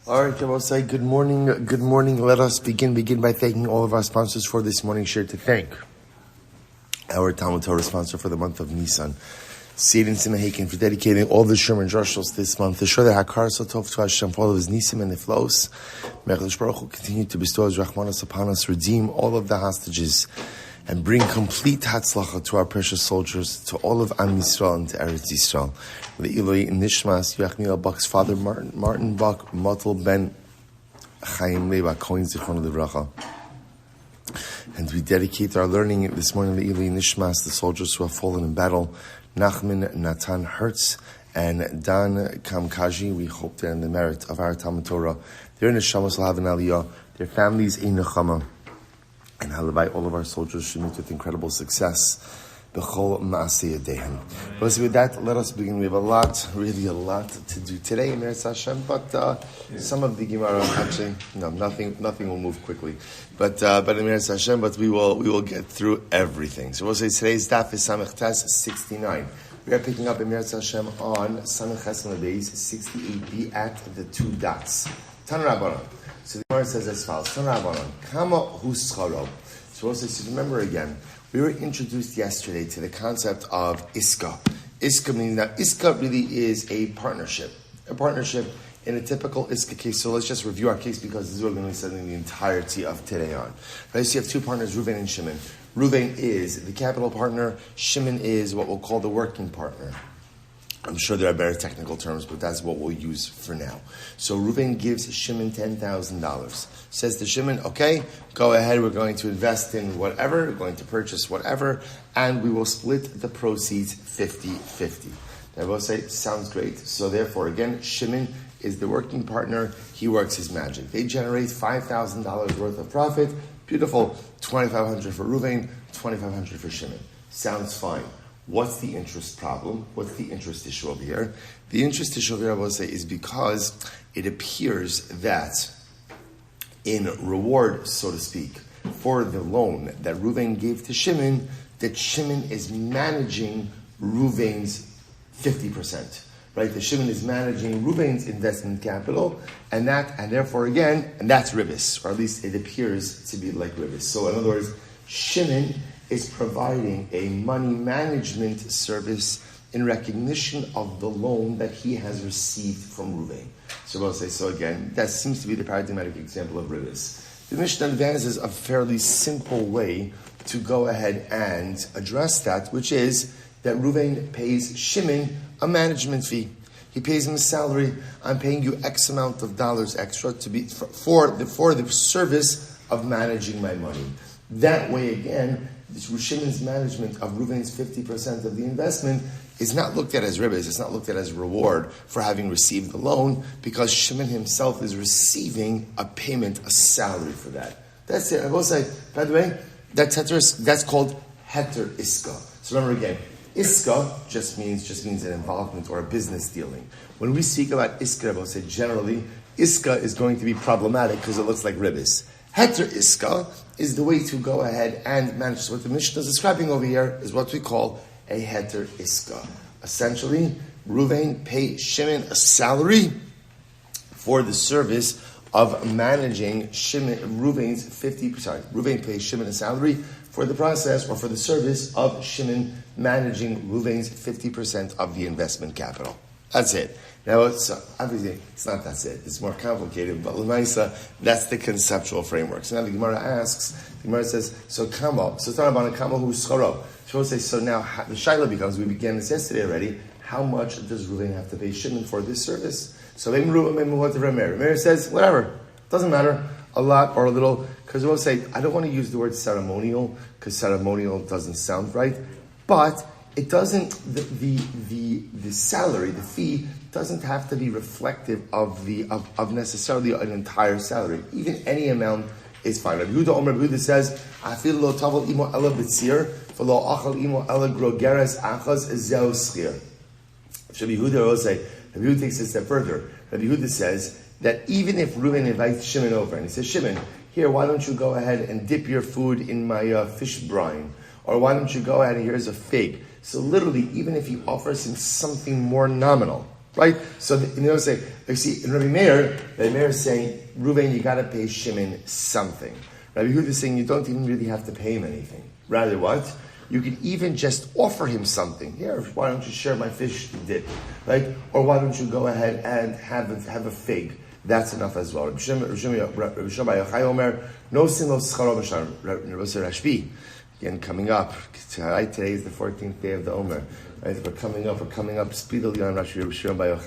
All right, I will say good morning. Good morning. Let us begin by thanking all of our sponsors for this morning. Share to thank our TALMUD Torah sponsor for the month of Nisan, Saeed Sima Haken, for dedicating all the Sherman Drushos this month to show the Hakarat Hatov to Hashem for all of his Nisim and Niflaos. Hakadosh Baruch Hu continue to bestow his rachmanus upon us, redeem all of the hostages, and bring complete Hatzlacha to our precious soldiers, to all of Am Yisrael and to EretzYisrael. The nishmat Yachmiel Buck's father, Martin Buck, Motle ben Chaim Leib HaKohen, and we dedicate our learning this morning to the nishmat, the soldiers who have fallen in battle, Nachman Natan Hertz and Dan Kamkaji. We hope they're in the merit of our TALMUD Torah. Their neshamas will have an aliyah, their families a nechama, and halavai, all of our soldiers should meet with incredible success. B'chol ma'aseh yadehem. But with that, let us begin. We have really a lot to do today in Eretz Hashem, but some of the Gemara, actually, no, nothing will move quickly. But in Eretz Hashem, but we will get through everything. So we'll say today's daf is Samech Tes 69. We are picking up in Eretz Hashem on Samech Ches Days 68b at the two dots. Tan Rabbanon. So the Gemara says as follows: Tan Rabbanon, Kama hu scharo. So we'll say, so remember again, we were introduced yesterday to the concept of Iska. Iska meaning that Iska really is a partnership in a typical Iska case. So let's just review our case because this is what we're going to be spending the entirety of today on. Right? So you have two partners, Reuven and Shimon. Reuven is the capital partner. Shimon is what we'll call the working partner. I'm sure there are better technical terms, but that's what we'll use for now. So Reuven gives Shimon $10,000. Says to Shimon, okay, go ahead, we're going to invest in whatever, we're going to purchase whatever, and we will split the proceeds 50-50. They will say, sounds great. So therefore, again, Shimon is the working partner. He works his magic. They generate $5,000 worth of profit. Beautiful. $2,500 for Reuven, $2,500 for Shimon. Sounds fine. What's the interest problem? What's the interest issue over here? The interest issue over here, I will say, is because it appears that in reward, so to speak, for the loan that Reuven gave to Shimon, that Shimon is managing Reuven's 50%. Right? The Shimon is managing Reuven's investment capital, and therefore again, and that's ribis, or at least it appears to be like ribis. So in other words, Shimon is providing a money management service in recognition of the loan that he has received from Reuven. So we'll say, so again, that seems to be the paradigmatic example of ribis. The Mishnah advances a fairly simple way to go ahead and address that, which is that Reuven pays Shimon a management fee. He pays him a salary. I'm paying you X amount of dollars extra to be for the service of managing my money. That way, again, Shimon's management of Reuven's 50% of the investment is not looked at as ribis. It's not looked at as reward for having received the loan, because Shimon himself is receiving a payment, a salary for that. That's it. I will say, by the way, that's called heter iska. So remember again, iska just means an involvement or a business dealing. When we speak about iska, I will say generally, iska is going to be problematic because it looks like ribis. Heter iska is the way to go ahead and manage. So what the Mishnah is describing over here is what we call a heter iska. Essentially, Reuven pays Shimon a salary for the service of managing Reuven pays Shimon a salary for the process or for the service of Shimon managing Reuven's 50% of the investment capital. That's it. Now, obviously, it's not that's it. It's more complicated, but l'maisa, that's the conceptual framework. So now the Gemara asks, the Gemara says, so kama, so Tanabana kama hu scharo. So we'll say, so now the shaila becomes, we began this yesterday already, how much does Reuven have to pay Shimon for this service? So Rameir says, whatever, doesn't matter, a lot or a little, because we'll say, I don't want to use the word ceremonial, because ceremonial doesn't sound right, but it doesn't, the salary, the fee, doesn't have to be reflective of necessarily an entire salary. Even any amount is fine. Rabbi Yehuda says, "Afil lo tavel imo ela b'tzir, v'lo achal imo ela grogeres achaz zeu schir." Rabbi Yehuda will say, Rabbi Yehuda takes it a step further. Rabbi Yehuda says that even if Reuven invites Shimon over and he says, Shimon, here, why don't you go ahead and dip your food in my fish brine? Or why don't you go ahead and here's a fig? So literally, even if he offers him something more nominal, right? So, say, You see, in Rabbi Meir is saying, Reuven, you got to pay Shimon something. Rabbi Yehuda is saying you don't even really have to pay him anything. Rather, what? You can even just offer him something. Here, why don't you share my fish dip, right? Or why don't you go ahead and have a fig? That's enough as well. Rabbi Shmuel Silber, no sin lo scharo b'shar. Rabbi Rashbi, again coming up. Right, today is the 14th day of the Omer. Right, we're coming up speedily on Rabbi Shmuel Silber.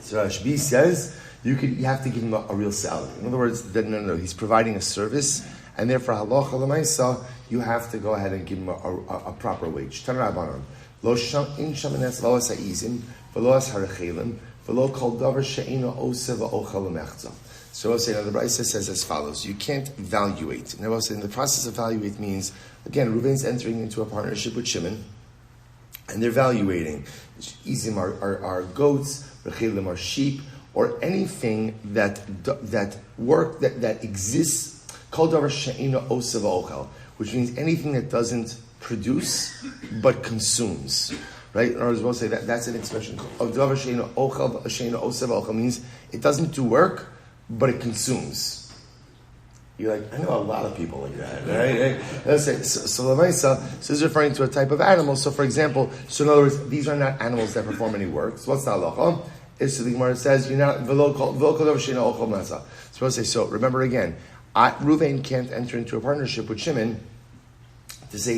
So Rashbi says you have to give him a real salary. In other words, no, he's providing a service, and therefore halacha l'maisa, you have to go ahead and give him a proper wage. Tanur Rabbanan, lo in shamanes lo as ha'izim, v'lo as harachelim, v'lo kol davar she'ena oseh v'ochel l'mechza. So the Brisa says as follows: you can't evaluate. And in the process of evaluate means, again, Reuven's entering into a partnership with Shimon, and they're evaluating. Izim are goats, rachelim are sheep, or anything that exists. Kol davar she'ena oseh v'ochel, which means anything that doesn't produce but consumes. Right? In other words, we'll say that's an expression. Davar she'ena oseh v'ochel means it doesn't do work, but it consumes. You're like, I know a lot of people like that, right? Let's say, so this is referring to a type of animal. So, for example, in other words, these are not animals that perform any work. So, what's the halacha? So the Gemara says, you're not v'lo kol davar she'ena ochel masa. So, we'll say, so remember again, Reuven can't enter into a partnership with Shimon to say,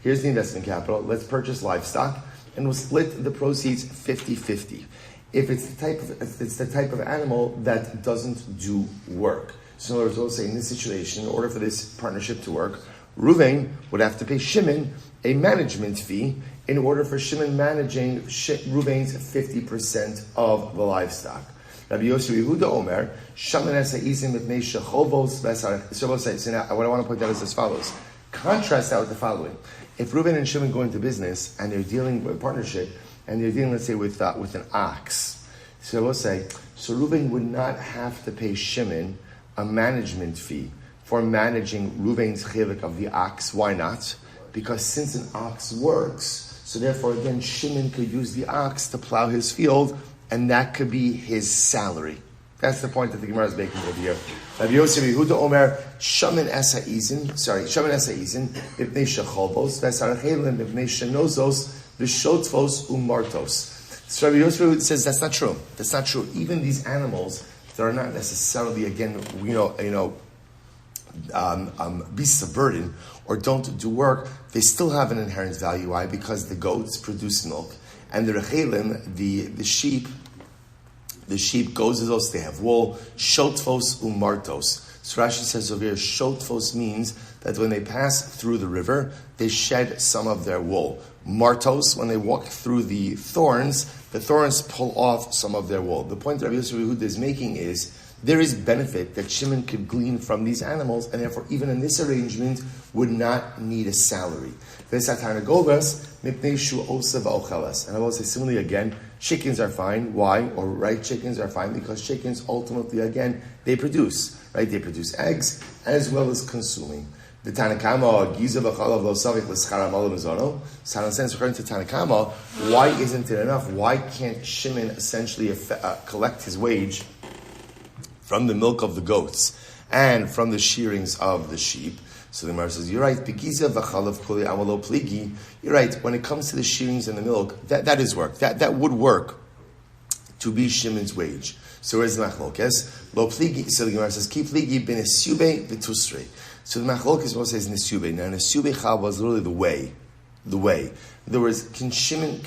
here's the investment capital, let's purchase livestock, and we'll split the proceeds 50-50. If it's the type of animal that doesn't do work. So in other words, we'll say in this situation, in order for this partnership to work, Reuven would have to pay Shimon a management fee in order for Shimon managing Reuven's 50% of the livestock. Rabbi Yehuda Omer, Shaman Esa'izim B'nei Shechovos V'esar. So now what I want to point out is as follows. Contrast that with the following. If Reuven and Shimon go into business and they're dealing with a partnership, and they're dealing, let's say, with an ox. So we'll say, so Reuven would not have to pay Shimon a management fee for managing Reuven's chilek of the ox. Why not? Because since an ox works, so therefore again Shimon could use the ox to plow his field, and that could be his salary. That's the point that the Gemara is making over here. Rabbi Yehuda Omer, Shaman Esa'izin, Ibnei Shechovos, V'esarachelim, Ibnei Shenozos, V'shotvos umartos. So Rabbi Yosef says that's not true. That's not true. Even these animals that are not necessarily, again, beasts of burden or don't do work, they still have an inherent value. Why? Because the goats produce milk, and the rechelim, the sheep goes with those. They have wool. Shotvos umartos. So Rashi says over here, shotvos means that when they pass through the river, they shed some of their wool. Martos, when they walk through the thorns pull off some of their wool. The point that Rabbi Yehuda is making is there is benefit that Shimon could glean from these animals, and therefore even in this arrangement would not need a salary. And I will say similarly again, chickens are fine. Why? Or right, chickens are fine because chickens ultimately again they produce. Right? They produce eggs as well as consuming. The Tanakama, Giza v'chalav lo savik l'schar amal mizono. So in a sense, according to Tanakama, why isn't it enough? Why can't Shimon essentially collect his wage from the milk of the goats and from the shearings of the sheep? So the Gemara says, you're right. Begiza v'chalav kuli amalo pligi. You're right. When it comes to the shearings and the milk, that is work. That would work to be Shimon's wage. So where's the machlokes? Lo pligi. So the Gemara says, ki pligi ben esube v'tusrei. So the machlokes also says nesube. Now nesube chal was literally the way. In other words, can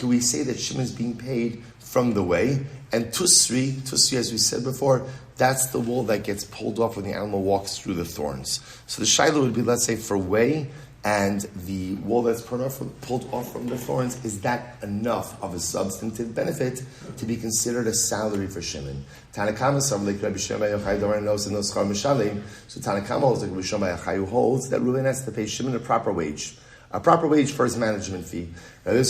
we say that Shimon is being paid from the way? And tusri, as we said before, that's the wool that gets pulled off when the animal walks through the thorns. So the shaila would be, let's say, for way and the wool that's pulled off from the thorns, is that enough of a substantive benefit to be considered a salary for Shimon? Tanakama, some like Rabbi Shmuel Silber knows in those mishalim. So Tanakama holds like Rabbi Shmuel who holds that Reuven has to pay Shimon a proper wage for his management fee. So Rabbi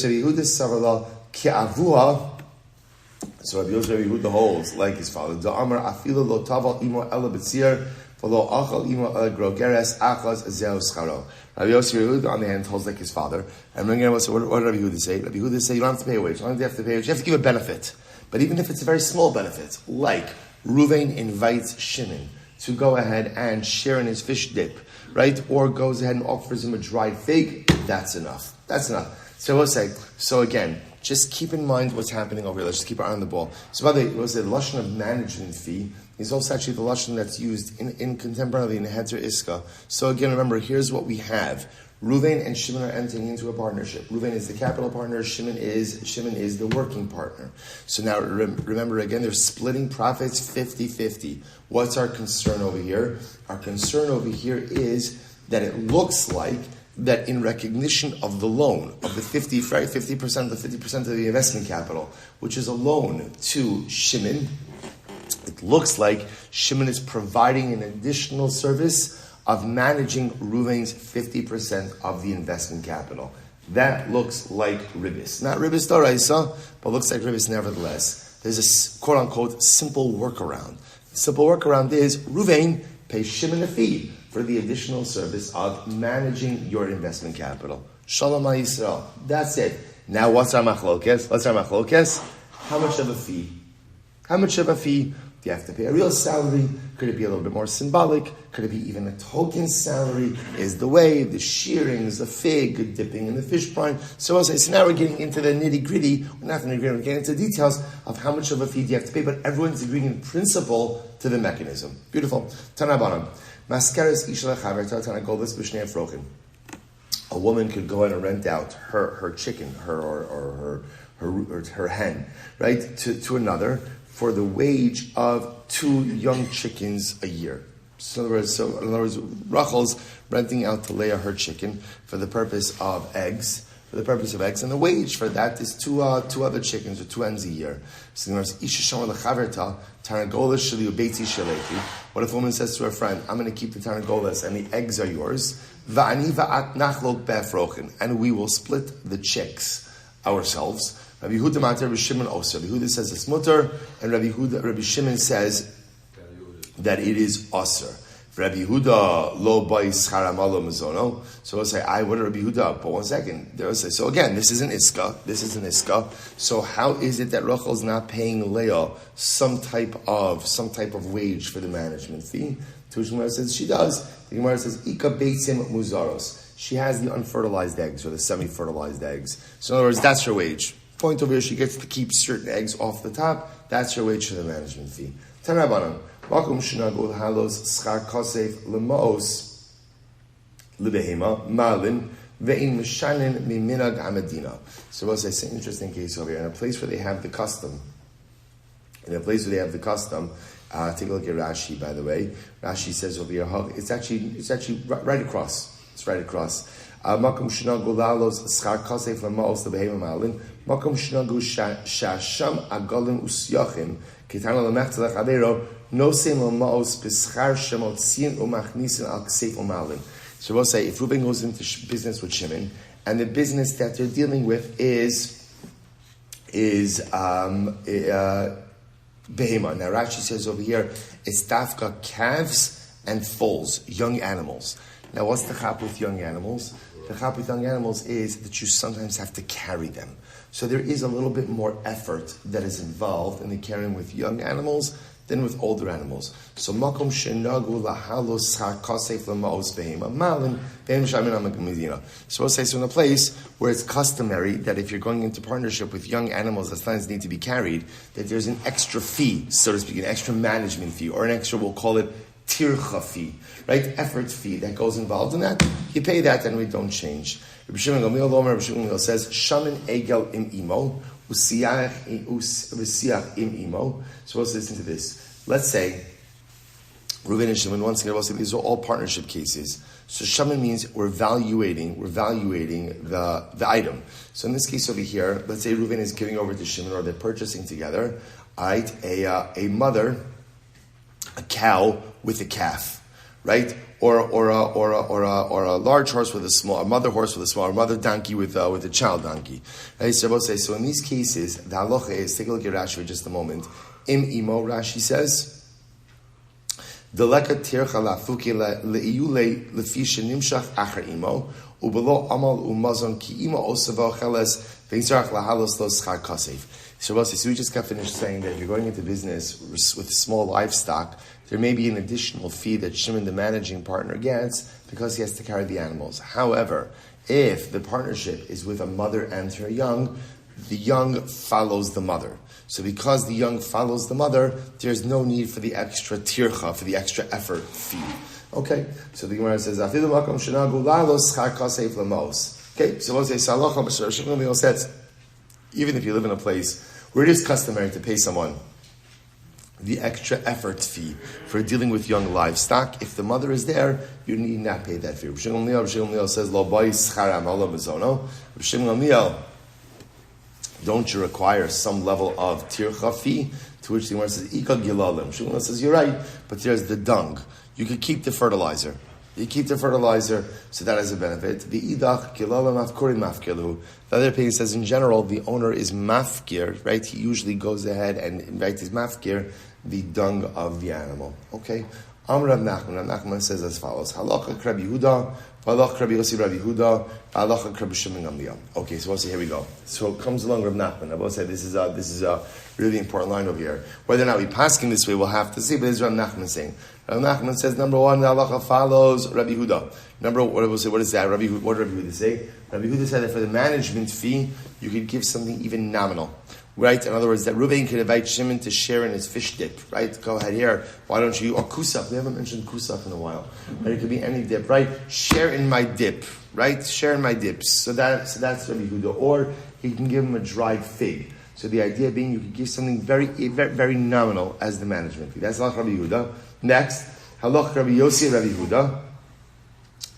Yehuda holds like his father. Da'amar afilu lo taval imo ela b'tzir v'lo achal imo ela grogeres achaz zeu scharo. Rabbi Yehuda on the hand holds like his father. And what did Rabbi Yehuda say? Rabbi Yehuda say you don't have to pay a wage. You don't have to pay a wage. You have to give a benefit. But even if it's a very small benefit, like Reuven invites Shimon to go ahead and share in his fish dip, right? Or goes ahead and offers him a dried fig, that's enough. That's enough. So we'll say, so again, just keep in mind what's happening over here. Let's just keep our eye on the ball. So by the way, we'll say the lashon of management fee is also actually the lashon that's used in contemporarily in Heter Iska. So again, remember, here's what we have. Reuven and Shimon are entering into a partnership. Reuven is the capital partner, Shimon is the working partner. So now remember again, they're splitting profits 50-50. What's our concern over here? Our concern over here is that it looks like that in recognition of the loan, of the 50% of the investment capital, which is a loan to Shimon, it looks like Shimon is providing an additional service of managing Reuven's 50% of the investment capital. That looks like ribis. Not ribis d'oraisa, but looks like ribis nevertheless. There's a quote-unquote simple workaround. The simple workaround is Reuven pays Shimon a fee for the additional service of managing your investment capital. Shalom Yisrael. That's it. Now what's our machlokes? How much of a fee? How much of a fee? Do you have to pay a real salary? Could it be a little bit more symbolic? Could it be even a token salary? Is the way, the shearings, the fig, dipping in the fish brine. So I'll say, so now we're getting into the nitty-gritty, we're not nitty-gritty, we're getting into details of how much of a fee do you have to pay, but everyone's agreeing in principle to the mechanism. Beautiful. Tanabanam. Maskeres ishla chaverta tanagolas b'shnei afrochim. A woman could go in and rent out her chicken, her hen, right, to another, for the wage of 2 young chickens a year. So in other words, Rachel's renting out to Leah her chicken for the purpose of eggs, and the wage for that is two other chickens or 2 hens a year. So what if a woman says to her friend, I'm going to keep the tarnagolas and the eggs are yours, and we will split the chicks ourselves. Rabbi Yehuda mater, Rabbi Shimon also. Rabbi Yehuda says it's mutter, and Rabbi Shimon says that it is aser. Rabbi Yehuda lo ba'is malo mazono. So we'll say, what Rabbi Yehuda? But 1 second, they'll say. So again, this is an iska. So how is it that Rachel is not paying Leah some type of wage for the management fee? To which Gemara says she does. The Gemara says ika beitzim muzaros. She has the unfertilized eggs or the semi-fertilized eggs. So in other words, that's her wage. Point over here, she gets to keep certain eggs off the top. That's her wage for the management fee. Tanabanan. Welcome shenagul halos schar kosef lemos lebehema malin ve'in mishanin miminag amadina. So we'll say it's an interesting case over here. In a place where they have the custom, take a look at Rashi, by the way. Rashi says over here, it's actually right across. It's right across. Makom shenagul halos schar kosef lemos lebehema malin. Makom shnagu shasham agalim usyachim kitana lemechtelech avero nosem lamaos b'schar shemot sin umachnisin al ksef umalin. So we'll say if Reuben goes into business with Shimon, and the business that they're dealing with is behema. Now Rashi says over here it's dafka calves and foals, young animals. Now what's the chap with young animals? The chap with young animals is that you sometimes have to carry them. So there is a little bit more effort that is involved in the carrying with young animals than with older animals. So makom shenagu lahalos hakasef lamaos behema malin behem shamin amagamidina. So we'll say, so in a place where it's customary that if you're going into partnership with young animals that sometimes need to be carried, that there's an extra fee, so to speak, an extra management fee, or an extra, we'll call it tircha fee, right? Effort fee that goes involved in that. You pay that and we don't change. Rabbi Shimon Gamliel says, Shamin egel im imo, usiach im imo. So let's listen to this. Let's say, Reuven and Shimon, once again, we'll say these are all partnership cases. So Shamin means we're evaluating the item. So in this case over here, let's say Reuven is giving over to Shimon, or they're purchasing together, right? A mother, a cow with a calf, right? Or a large horse with a mother horse with a small, or mother donkey with a child donkey. Right? So we'll say, so in these cases, the halacha is, take a look at Rashi for just a moment. Im imo, Rashi says, Deleka tircha lafuki lefi shenimshach acher imo ubelo amal umazon ki imo osava cheles So we just got finished saying that if you're going into business with small livestock, there may be an additional fee that Shimon, the managing partner, gets because he has to carry the animals. However, if the partnership is with a mother and her young, the young follows the mother. So because the young follows the mother, there's no need for the extra tircha, for the extra effort fee. Okay, so the Gemara says, okay, so we'll say, says, even if you live in a place where it is customary to pay someone the extra effort fee for dealing with young livestock, if the mother is there, you need not pay that fee. Rabbi Shmuel says, Rabbi Shmuel, don't you require some level of tircha fee? To which the Gemara says, Ika gilalim. Shmuel says, you're right, but there's the dung. You could keep the fertilizer. You keep the fertilizer, so that has a benefit. The idach gilalim afkurin mafkilu. The other opinion says, in general, the owner is mafkir, right? He usually goes ahead and is mafkir the dung of the animal. Okay? Amr Rav Nachman says as follows: Halacha Rabbi Yehuda, Halacha Rabbi Yossi Rabbi Yehuda, Halacha Rabbi Shimon Gamliel. Okay, so we'll see. Here we go. So it comes along Rav Nachman. I will say this is a really important line over here. Whether or not we passing this way, we'll have to see. But it's Rav Nachman saying. Rav Nachman says number one, the halacha follows Rabbi Yehuda. What is that? What did Rabbi Yehuda say? Rabbi Yehuda said that for the management fee, you could give something even nominal. Right? In other words, that Reuven could invite Shimon to share in his fish dip. Right? Go ahead here. Why don't you? Or kusaf. We haven't mentioned kusaf in a while. Right? It could be any dip. Right? Share in my dip. Right? Share in my dips. So that's Rabbi Yehuda. Or he can give him a dried fig. So the idea being you could give something very, very, very nominal as the management fee. That's halach Rabbi Yehuda. Next, halach Rabbi Yossi Rabbi Yehuda,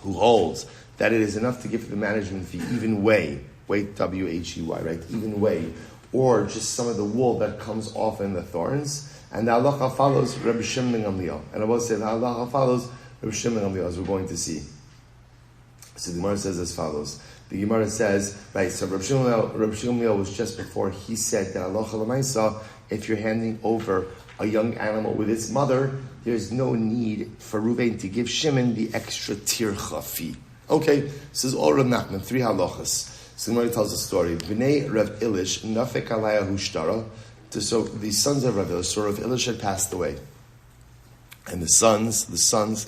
who holds that it is enough to give the management fee even way, W-H-E-Y, right? Even way. Or just some of the wool that comes off in the thorns. And the halacha follows Rabbi Shimon Gamliel. And I will say the halacha follows Rabbi Shimon Gamliel, as we're going to see. So the Gemara says as follows. The Gemara says, right, so Rabbi Shimon Gamliel was just before he said that halacha l'maisa, if you're handing over a young animal with its mother, there's no need for Reuven to give Shimon the extra tircha fee. Okay, this is all Rav Nachman, 3 halachas. So the Gemara tells a story. B'nei Rav Ilish nafek alaya hushtara. So the sons of Rav Ilish, so Rav Ilish had passed away, and the sons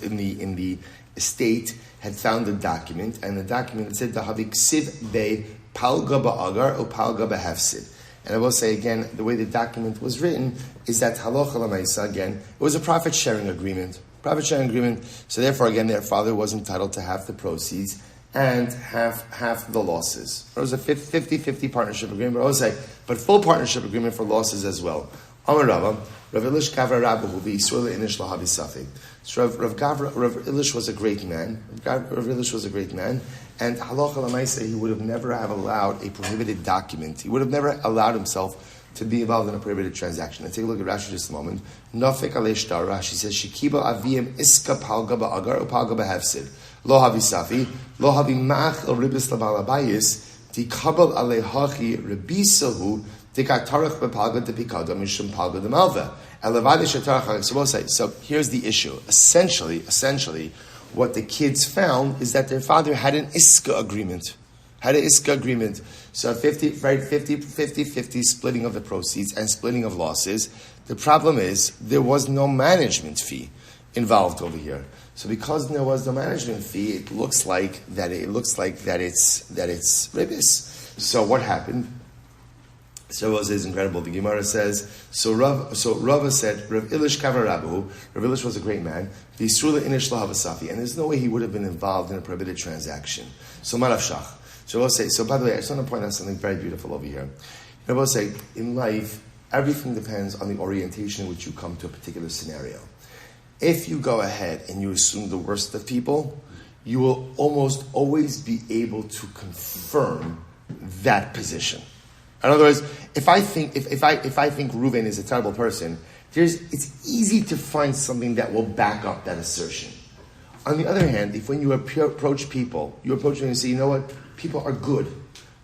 in the estate had found a document, and the document said "Dahavik siv be palga ba'agar or palga ba'hefsid." And I will say again, the way the document was written is that halacha l'maisa, again, it was a profit sharing agreement. So therefore, again, their father was entitled to half the proceeds and half the losses. It was a 50-50 partnership agreement, but I would say, but full partnership agreement for losses as well. Amar Rava, Rav Ilish Gavra Rabbahu v'Yisrael inish lahavi safi. So Rav Ilish was a great man. Rav Ilish was a great man, and halacha l'maisa, he would have never have allowed a prohibited document. He would have never allowed himself to be involved in a prohibited transaction. And take a look at Rashi just a moment. Nafek alei shtar. Rashi says Shekiba aviyim iska palga ba'agar or palga ba'hefsid. Lo havi safi, lo havi ma'ach el ribis labal abayis, tikabel alei hachi ribisahu, tikatarach bepalga de pikada mishum palga de malva. So here's the issue. Essentially, what the kids found is that their father had an iska agreement. So 50-50 splitting of the proceeds and splitting of losses. The problem is there was no management fee involved over here. So because there was no management fee, it looks like that it's ribis. So what happened? So it is incredible. The Gemara says, so Rava said, Rav Ilish Kavar Rabbahu, Rav Ilish was a great man, V'Yisrula inish lahavasafi, and there's no way he would have been involved in a prohibited transaction. So Marav Shach. So we'll say, so by the way, I just want to point out something very beautiful over here. I will say, in life, everything depends on the orientation in which you come to a particular scenario. If you go ahead and you assume the worst of people, you will almost always be able to confirm that position. In other words, if I think Reuven is a terrible person, it's easy to find something that will back up that assertion. On the other hand, if when you approach people, you approach them and say, you know what, people are good,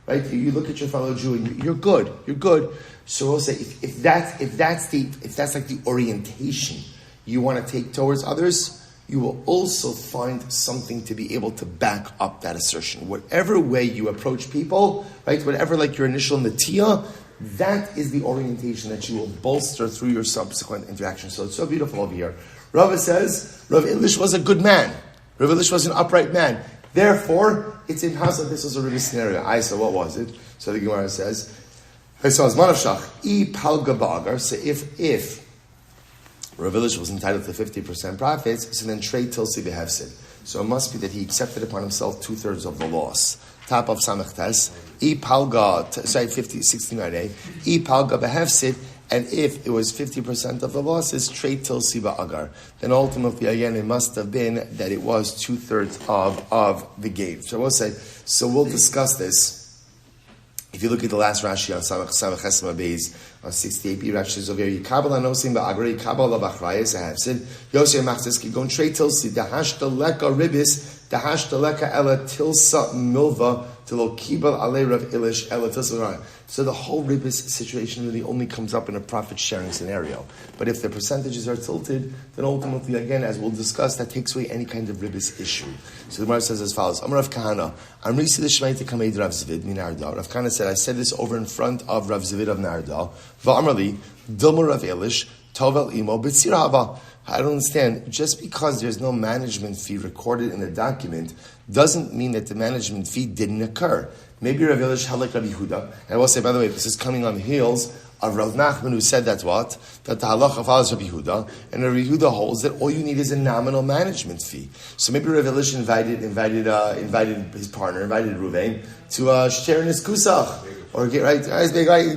right? You look at your fellow Jew and you're good. So we'll say if that's like the orientation you want to take towards others, you will also find something to be able to back up that assertion. Whatever way you approach people, right? Whatever like your initial Metzia, that is the orientation that you will bolster through your subsequent interaction. So it's so beautiful over here. Rava says, Rav Ilish was a good man. Rav Ilish was an upright man. Therefore, it's in Hasa, this was a Rav scenario. So what was it? So the Gemara says, so if Rav Ilish was entitled to 50% profits, so then trade till si behefsid. So it must be that he accepted upon himself 2/3 of the loss. Top of Samachtes, palga, 69a, palga behefsid, and if it was 50% of the losses, trade till si ba'agar. Then ultimately, again, it must have been that it was 2/3 of the gain. So we'll say, so we'll discuss this. If you look at the last Rashi on Samach Chesma Beis on 68b, Rashi says over here, Yikabel anosim ba'agri, Yikabel l'bachrayas, I have said, Yosef Machzis ki gon trade tilsi, dahashta leka ribis, dahashta leka ela tilsa milva, tilo kibel ale Rav Ilish, ela tilsa. So the whole ribis situation really only comes up in a profit sharing scenario. But if the percentages are tilted, then ultimately, again, as we'll discuss, that takes away any kind of ribis issue. So the Gemara says as follows, Amar Rav Kahana, Amrisi l'shmeite kameid Rav Zvid min Narda. Rav Kahana said, I said this over in front of Rav Zvid of Narda. Va'amrali, Dilma Rav Ilish, Tovel imo b'tzir hava. I don't understand. Just because there's no management fee recorded in the document doesn't mean that the management fee didn't occur. Maybe Rav Ilish had like Rabbi Yehuda. And I will say, by the way, this is coming on the heels of Rav Nachman, who said that what? That the halacha follows Rabbi Yehuda, and Rabbi Yehuda holds that all you need is a nominal management fee. So maybe Rav Ilish invited his partner, invited Ruvain, to share in his kusach,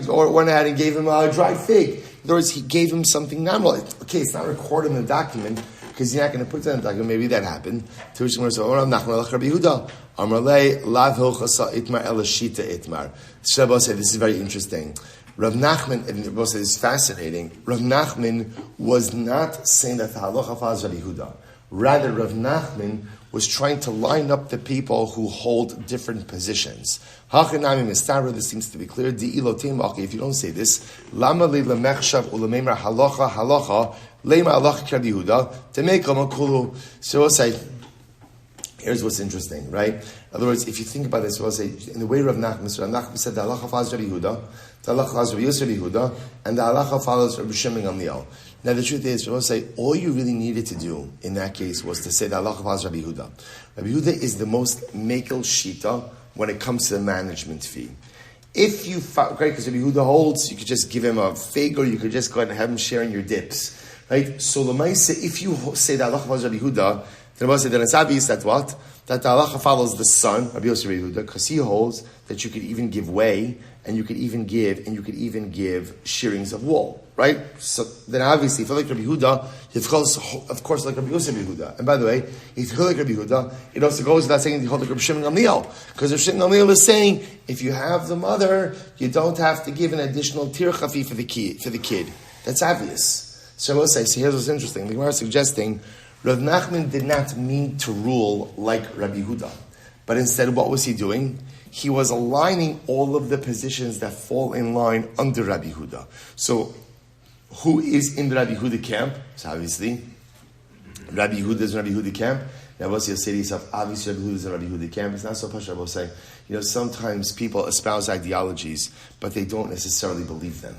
or went ahead and gave him a dried fig. In other words, he gave him something nominal. Okay, it's not recorded in the document, because you're not going to put that in the document. Maybe that happened. To which Gemara says, Rav Nachman Rabbi Yehuda. Amarlei lav hilchasa itmar elashita itmar. Sheba said, this is very interesting. Rav Nachman, and Rabbi said, this is fascinating. Rav Nachman was not saying that the halacha follows Rabbi Yehuda. Rather, Rav Nachman was trying to line up the people who hold different positions. Hachanami mistara, this seems to be clear. Di ilotim, okay, if you don't say this, lama li lemechshav ulememar halacha lema halacha Rabbi Yehuda temekom akulu. So we'll say, here's what's interesting, right? In other words, if you think about this, we'll say, in the way Rav Nachman said, the halacha follows Rabbi Yehuda, the halacha follows Rabbi Yehuda, and the halacha follows Rabbi Shimon Gamliel. Now the truth is, we'll say, all you really needed to do in that case was to say the halacha follows Rabbi Yehuda. Rabbi Yehuda is the most mekel shita when it comes to the management fee. If you, great, because Rabbi Yehuda holds, you could just give him a fig, or you could just go ahead and have him sharing your dips, right? So l'maisa, if you say the halacha follows Rabbi Yehuda, then it's obvious that what? That the halacha follows the son, Rabbi Yosef Yehuda, because he holds that you could even give way, and you could even give shearings of wool, right? So then obviously, if you like Rabbi Yehuda, you of course like Rabbi Yosef Yehuda. And by the way, if you like Rabbi Yehuda, it also goes without saying you hold like Rabbi Shimon Gamliel, because Rabbi Shimon Gamliel is saying if you have the mother, you don't have to give an additional tircha fee for the kid. That's obvious. So I will say, so here's what's interesting. The Gemara is suggesting Rav Nachman did not mean to rule like Rabbi Yehuda, but instead, what was he doing? He was aligning all of the positions that fall in line under Rabbi Yehuda. So, who is in the Rabbi Yehuda camp? So obviously, Rabbi Yehuda is in Rabbi Yehuda camp. Now, you'll say to yourself, obviously Rabbi Yehuda is in Rabbi Yehuda camp. It's not so much. I will say, sometimes people espouse ideologies, but they don't necessarily believe them.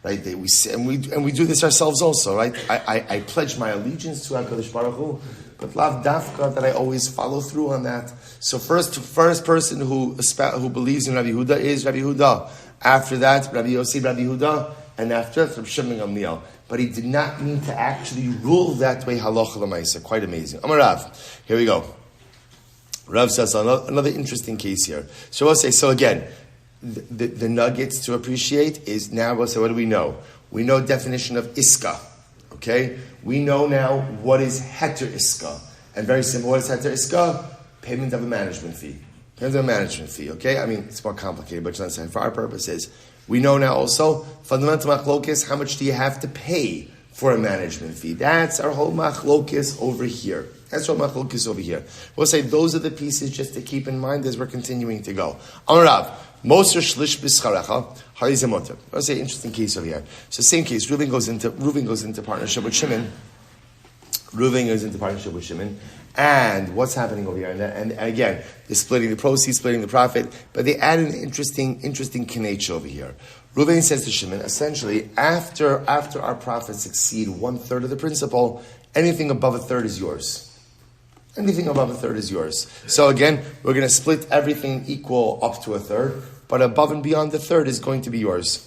Right? We do this ourselves also, right? I pledge my allegiance to Hakadosh Baruch Hu, but lav dafka that I always follow through on that. So first person who believes in Rabbi Yehuda is Rabbi Yehuda. After that, Rabbi Yossi, Rabbi Yehuda, and after that, Rabbi Shimon Gamliel. But he did not mean to actually rule that way. Halacha l'maisa, quite amazing. Amar Rav, here we go. Rav says another interesting case here. So we'll say, so again, the nuggets to appreciate is now, we'll say, what do we know? We know definition of iska, okay? We know now what is heter iska. And very simple, what is heter iska? Payment of a management fee. Payment of a management fee, okay? I mean, it's more complicated, but for our purposes, we know now also, fundamental machlokis, how much do you have to pay for a management fee? That's our whole machlokis over here. That's what machlokis over here. We'll say those are the pieces just to keep in mind as we're continuing to go. Amar Rav, Moser shlish b'scharecha, harizeh moter. Let's say interesting case over here. So same case. Reuven goes into partnership with Shimon. Reuven is into partnership with Shimon. And what's happening over here? And again, they're splitting the proceeds, splitting the profit, but they add an interesting kinach over here. Reuven says to Shimon, essentially, after our profits exceed 1/3 of the principal, anything above 1/3 is yours. Anything above 1/3 is yours. So again, we're going to split everything equal up to 1/3, but above and beyond the 1/3 is going to be yours.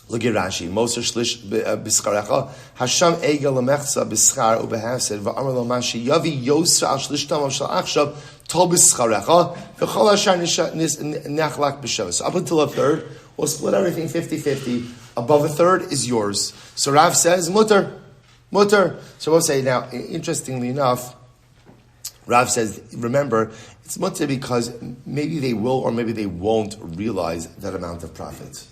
Look at Rashi. Moser shlish b'scharecha. Hashem egel lemechza b'schar ubehased v'amar lo mashi yavi yosra al shlishtam of shal achshav tol b'scharecha v'chol hashar nechlak b'shavas. So up until 1/3, we'll split everything 50-50. Above 1/3 is yours. So Rav says mutter. So we'll say now. Interestingly enough, Rav says, remember, it's mutter because maybe they will or maybe they won't realize that amount of profit.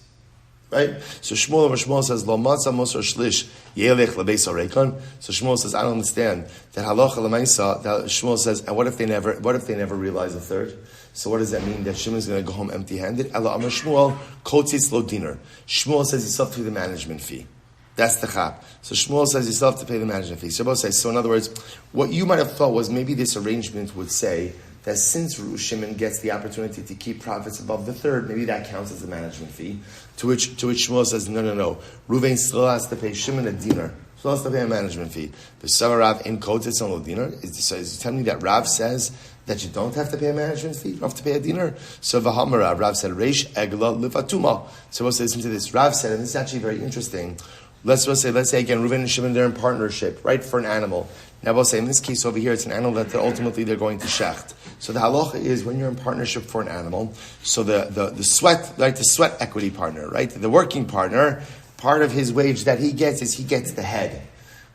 Right? So Shmuel says, Lo matzah mosar shlish yelech lebeis hareikon. So Shmuel says, I don't understand that halacha lemaisa. That Shmuel says, and what if they never realize 1/3? So what does that mean? That Shimon is going to go home empty-handed? Ela amar Shmuel kotzis lo dinar. Shmuel says you still have to pay the management fee. That's the chap. So Shmuel says you still have to pay the management fee. So both say. So in other words, what you might have thought was maybe this arrangement would say that since Shimon gets the opportunity to keep profits above 1/3, maybe that counts as a management fee. To which Shmuel says, no. Reuven still has to pay Shimon a dinar. Still has to pay a management fee. The Sava Rav in kotzis on lo dinar is telling me that Rav says that you don't have to pay a management fee. You don't have to pay a dinar. So V'hamar Rav said, Reish egla lifatuma. So we'll say, listen to this. Rav said, and this is actually very interesting. Let's say again, Reuven and Shimon, they're in partnership, right, for an animal. Now we'll say, in this case over here, it's an animal that ultimately they're going to shecht. So the halacha is when you're in partnership for an animal, so the sweat, right, the sweat equity partner, right, the working partner, part of his wage that he gets is he gets the head.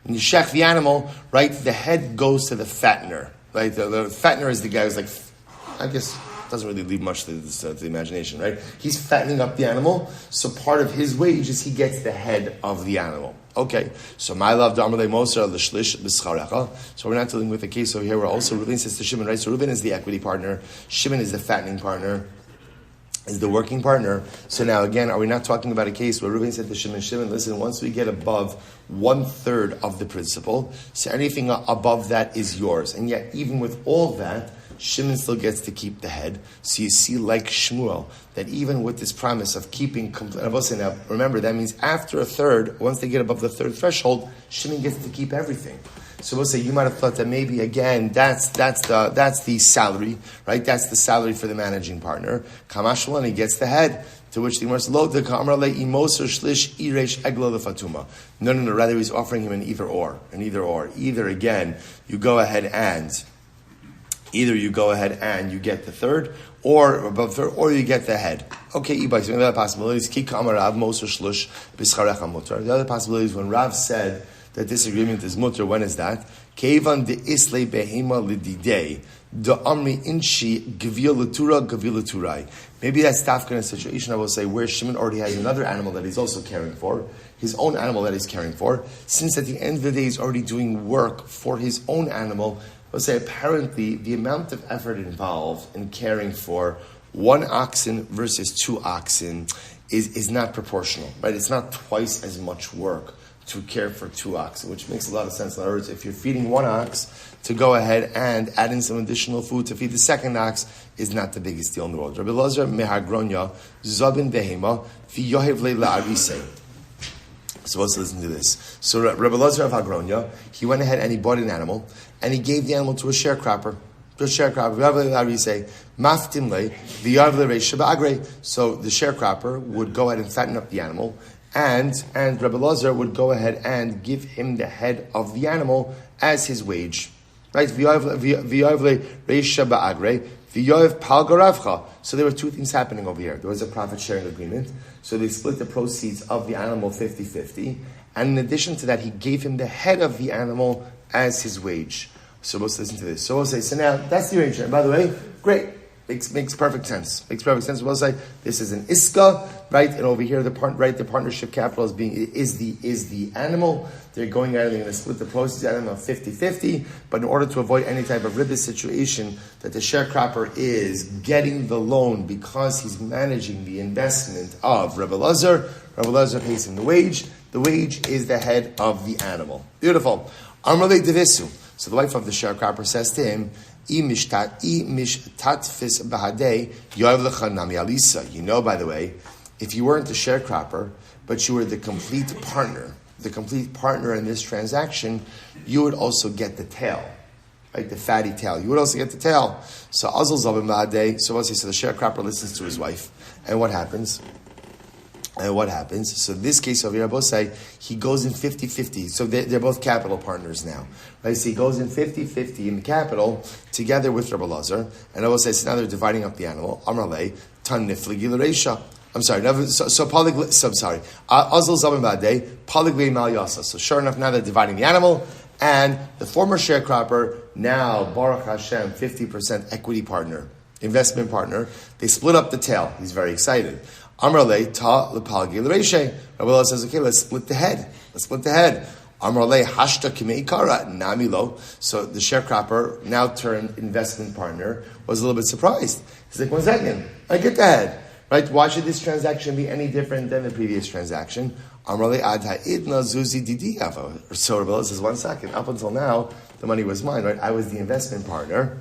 When you shecht the animal, right, the head goes to the fattener, right? The fattener is the guy who's like, I guess, doesn't really leave much to the imagination, right? He's fattening up the animal, so part of his wage is he gets the head of the animal. Okay, so my love, so we're not dealing with a case over here where also Reuven says to Shimon, right? So Reuven is the equity partner, Shimon is the fattening partner, is the working partner. So now again, are we not talking about a case where Reuven said to Shimon, listen, once we get above 1/3 of the principal, so anything above that is yours. And yet, even with all that, Shimon still gets to keep the head. So you see, like Shmuel, that even with this promise of keeping complete, I will say now, remember, that means after 1/3, once they get above the 1/3 threshold, Shimon gets to keep everything. So we'll say you might have thought that maybe again that's the salary, right? That's the salary for the managing partner. Kamashwan, he gets the head. To which the Gemara says, "Lo de kamra le imoser shlish iresh egla lefatuma." No. Rather, he's offering him an either or. Either again, you go ahead and you get the 1/3, or above 1/3, or you get the head. Okay, Ibay. So the other possibilities, ki kamarav moser shlish b'scharecha mutar. The other possibility is when Rav said that this agreement is mutar. When is that? Kevan de isle behema lididei de amri inshi gavil l'turai. Maybe that's tafka in a situation, I will say, where Shimon already has another animal that he's also caring for, his own animal that he's caring for. Since at the end of the day he's already doing work for his own animal, I will say apparently the amount of effort involved in caring for one oxen versus 2 oxen is not proportional, right? It's not twice as much work to care for 2 oxen, which makes a lot of sense. In other words, if you're feeding 1 ox, to go ahead and add in some additional food to feed the second ox is not the biggest deal in the world. Rabbi Lazar mehagronya zabin behema v'yohev le'arisei. So let's listen to this. So Rabbi Lazar of Hagronya, he went ahead and he bought an animal, and he gave the animal to a sharecropper. So the sharecropper would go ahead and fatten up the animal, and Rabbi Lazar would go ahead and give him the head of the animal as his wage. Right? So there were 2 things happening over here. There was a profit sharing agreement. So they split the proceeds of the animal 50-50. And in addition to that, he gave him the head of the animal as his wage. So let's listen to this. So we'll say, so now that's the arrangement. By the way, great. Makes perfect sense. We'll say this is an iska, right? And over here, the partnership capital is the animal. They're going out and they're going to split the proceeds out of 50-50. But in order to avoid any type of ribbis situation, that the sharecropper is getting the loan because he's managing the investment of Rabbi Lazar pays him the wage. The wage is the head of the animal. Beautiful. Amrle devisu. So the wife of the sharecropper says to him, you know, by the way, if you weren't the sharecropper, but you were the complete partner in this transaction, you would also get the tail, right? The fatty tail. You would also get the tail. So Azal Zabim Ba'adei, so the sharecropper listens to his wife. And what happens? So in this case over here, both say he goes in 50-50. So they're both capital partners now. Right? So he goes in 50-50 in the capital together with Rabbi Lazar. And I will say, so now they're dividing up the animal. Amrale, tan nifligi l'reisha. I'm sorry. Azal zabim ba'adei, paligli mal yasa. So sure enough, now they're dividing the animal. And the former sharecropper, now, Baruch Hashem, 50% equity partner, investment partner. They split up the tail. He's very excited. Amrale ta lepalgi l'reisha. Rabbi Lazar says, okay, let's split the head. Amrale hashta kimeikara namilo. So the sharecropper, now turned investment partner, was a little bit surprised. He's like, 1 second, I get the head. Right? Why should this transaction be any different than the previous transaction? Amrale ad ha'idna zuzi didi ava. So Rabbi Lazar says, 1 second, up until now, the money was mine, right? I was the investment partner.